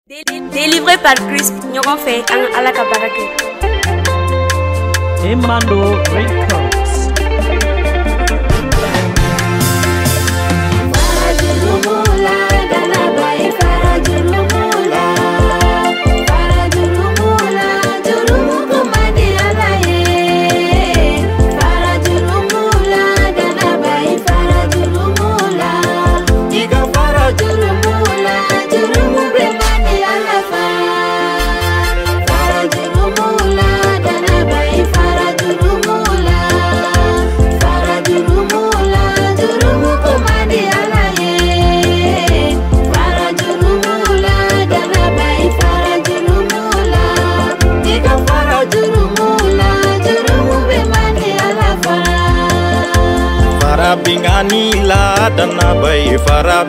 Délivré par Christ, nous avons fait un à la cabarake. Emmanuel Records. Binganila dana bay fara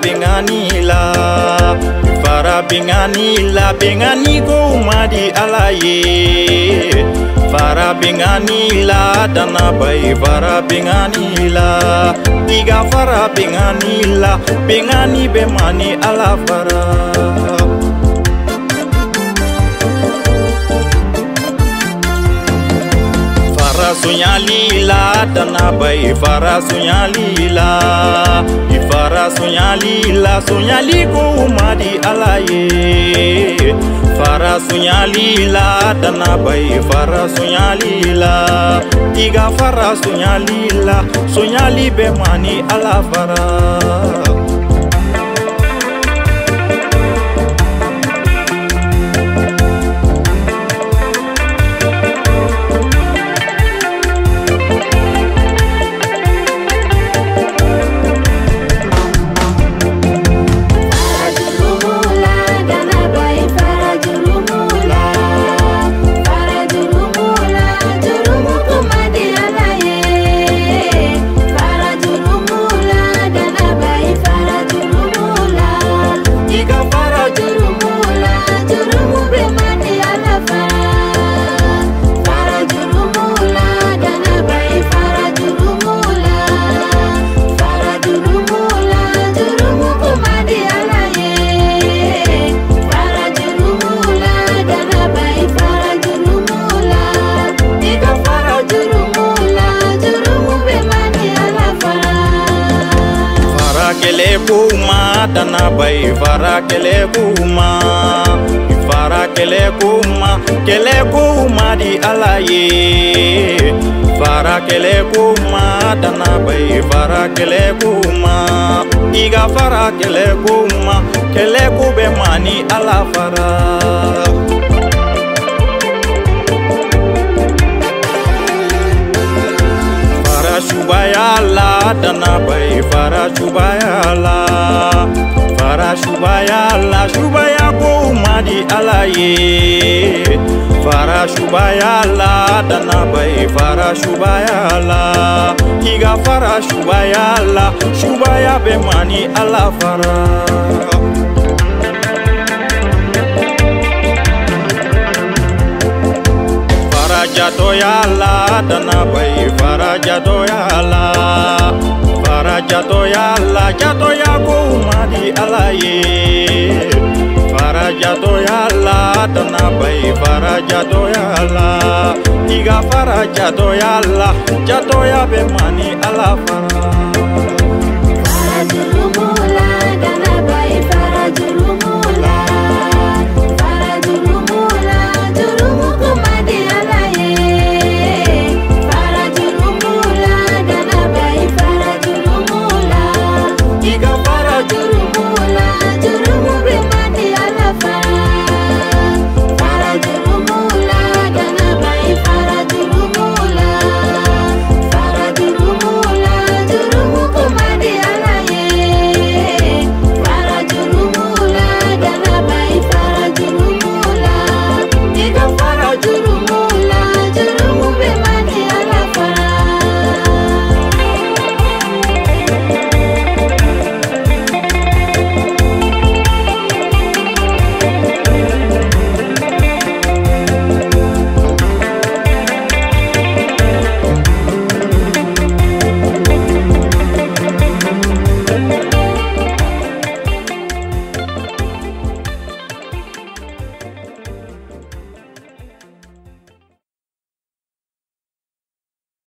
binganila bingani go madi alaye fara binganila dana bay fara binganila diga fara binganila bingani be mani ala fara Sunyalila dana bay fara sunyalila sunyali ko madi alaye fara sunyalila dana bay fara sunyalila iga fara sunyalila sunyali be mani ala fara dana bay fara kele kuma di alaye fara kele kuma dana bay fara kele kuma iga fara kele ku be mani ala fara Shubayala dana bay fara shubayala shubaya ko madi alaye fara shubayala dana bay fara shubayala iga fara shubayala shubaya be mani ala fara Jato yala dana bay fara jato ya ko madi alaye fara jato yala dana bay fara jato yala iga fara jato ya be mani ala fara